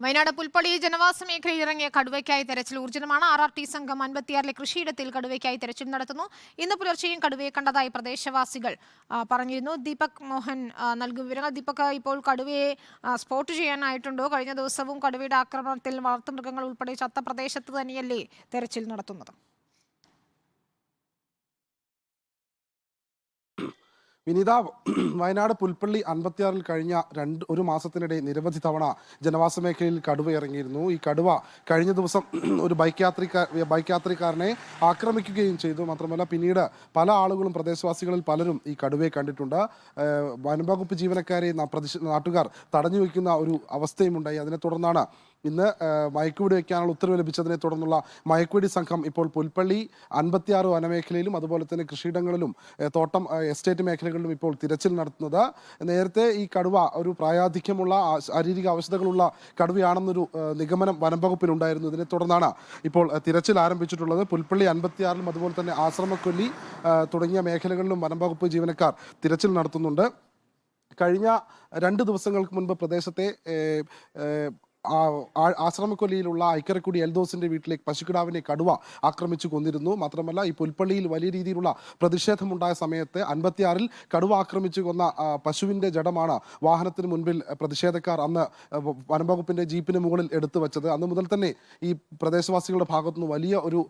വയനാട് പുൽപ്പള്ളി ജനവാസ മേഖലയിൽ ഇറങ്ങിയ കടുവയ്ക്കായി തെരച്ചിൽ ഊർജിതമാണ്. RRT സംഘം 56-ലെ കൃഷിയിടത്തിൽ കടുവയ്ക്കായി തെരച്ചിൽ നടത്തുന്നു. ഇന്ന് പുലർച്ചെയും കടുവയെ കണ്ടതായി പ്രദേശവാസികൾ പറഞ്ഞിരുന്നു. ദീപക് മോഹൻ നൽകും വിവരങ്ങൾ. ദീപക്, ഇപ്പോൾ കടുവയെ സ്പോട്ട് ചെയ്യാനായിട്ടുണ്ടോ? കഴിഞ്ഞ ദിവസവും കടുവയുടെ ആക്രമണത്തിൽ വളർത്തുമൃഗങ്ങൾ ഉൾപ്പെടെ ചത്ത പ്രദേശത്ത് തന്നെയല്ലേ തെരച്ചിൽ നടത്തുന്നത്? വിനീത, വയനാട് പുൽപ്പള്ളി 56-ൽ കഴിഞ്ഞ ഒരു മാസത്തിനിടെ നിരവധി തവണ ജനവാസ മേഖലയിൽ കടുവ ഇറങ്ങിയിരുന്നു. ഈ കടുവ കഴിഞ്ഞ ദിവസം ഒരു ബൈക്ക് യാത്രിക്കാരനെ ആക്രമിക്കുകയും ചെയ്തു. മാത്രമല്ല പിന്നീട് പല ആളുകളും പ്രദേശവാസികളിൽ പലരും ഈ കടുവയെ കണ്ടിട്ടുണ്ട്. വനംവകുപ്പ് ജീവനക്കാരെ നാട്ടുകാർ തടഞ്ഞു വയ്ക്കുന്ന ഒരു അവസ്ഥയും ഉണ്ടായി. അതിനെ തുടർന്നാണ് ഇന്ന് മയക്കുവെടി വയ്ക്കാനുള്ള ഉത്തരവ് ലഭിച്ചതിനെ തുടർന്നുള്ള മയക്കുവെടി സംഘം ഇപ്പോൾ പുൽപ്പള്ളി 56 വനമേഖലയിലും അതുപോലെ തന്നെ കൃഷിയിടങ്ങളിലും തോട്ടം എസ്റ്റേറ്റ് മേഖലകളിലും ഇപ്പോൾ തിരച്ചിൽ നടത്തുന്നത്. നേരത്തെ ഈ കടുവ ഒരു പ്രായാധിക്യമുള്ള ശാരീരിക അവശതകളുള്ള കടുവയാണെന്നൊരു നിഗമനം വനംവകുപ്പിനുണ്ടായിരുന്നു. ഇതിനെ തുടർന്നാണ് ഇപ്പോൾ തിരച്ചിൽ ആരംഭിച്ചിട്ടുള്ളത്. പുൽപ്പള്ളി 56-ലും അതുപോലെ തന്നെ ആശ്രമക്കൊല്ലി തുടങ്ങിയ മേഖലകളിലും വനംവകുപ്പ് ജീവനക്കാർ തിരച്ചിൽ നടത്തുന്നുണ്ട്. കഴിഞ്ഞ 2 ദിവസങ്ങൾക്ക് മുൻപ് പ്രദേശത്തെ ആശ്രമക്കൊല്ലിയിലുള്ള ഐക്കരക്കുടി എൽദോസിന്റെ വീട്ടിലേക്ക് പശുക്കിടാവിനെ കടുവ ആക്രമിച്ചു കൊന്നിരുന്നു. മാത്രമല്ല ഈ പുൽപ്പള്ളിയിൽ വലിയ രീതിയിലുള്ള പ്രതിഷേധമുണ്ടായ സമയത്ത് 56-ൽ കടുവ ആക്രമിച്ചു കൊന്ന പശുവിന്റെ ജഡമാണ് വാഹനത്തിന് മുൻപിൽ പ്രതിഷേധക്കാർ അന്ന് വനംവകുപ്പിന്റെ ജീപ്പിന് മുകളിൽ എടുത്തു വെച്ചത്. അന്ന് മുതൽ തന്നെ ഈ പ്രദേശവാസികളുടെ ഭാഗത്തുനിന്ന് വലിയ ഒരു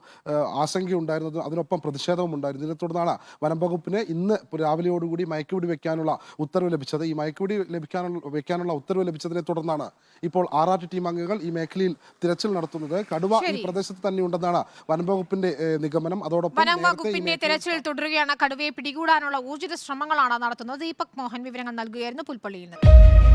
ആശങ്കയുണ്ടായിരുന്നത്, അതിനൊപ്പം പ്രതിഷേധവും ഉണ്ടായിരുന്നു. ഇതിനെ തുടർന്നാണ് വനംവകുപ്പിന് ഇന്ന് രാവിലെയോടുകൂടി മയക്കുവെടി വെക്കാനുള്ള ഉത്തരവ് ലഭിച്ചത്. ഈ മയക്കുവെടി വെക്കാനുള്ള ഉത്തരവ് ലഭിച്ചതിനെ തുടർന്നാണ് ഇപ്പോൾ RRT ടീം അംഗങ്ങൾ ഈ മേഖലയിൽ തിരച്ചിൽ നടത്തുന്നത്. കടുവ ഈ പ്രദേശത്ത് തന്നെ ഉണ്ടെന്നാണ് വനംവകുപ്പിന്റെ നിഗമനം. അതോടൊപ്പം വനംവകുപ്പിന്റെ തിരച്ചിൽ തുടരുകയാണ്. കടുവയെ പിടികൂടാനുള്ള ഊർജിത ശ്രമങ്ങളാണ് നടത്തുന്നത്. ദീപക് മോഹൻ വിവരങ്ങൾ നൽകുകയായിരുന്നു പുൽപ്പള്ളിയിൽ നിന്ന്.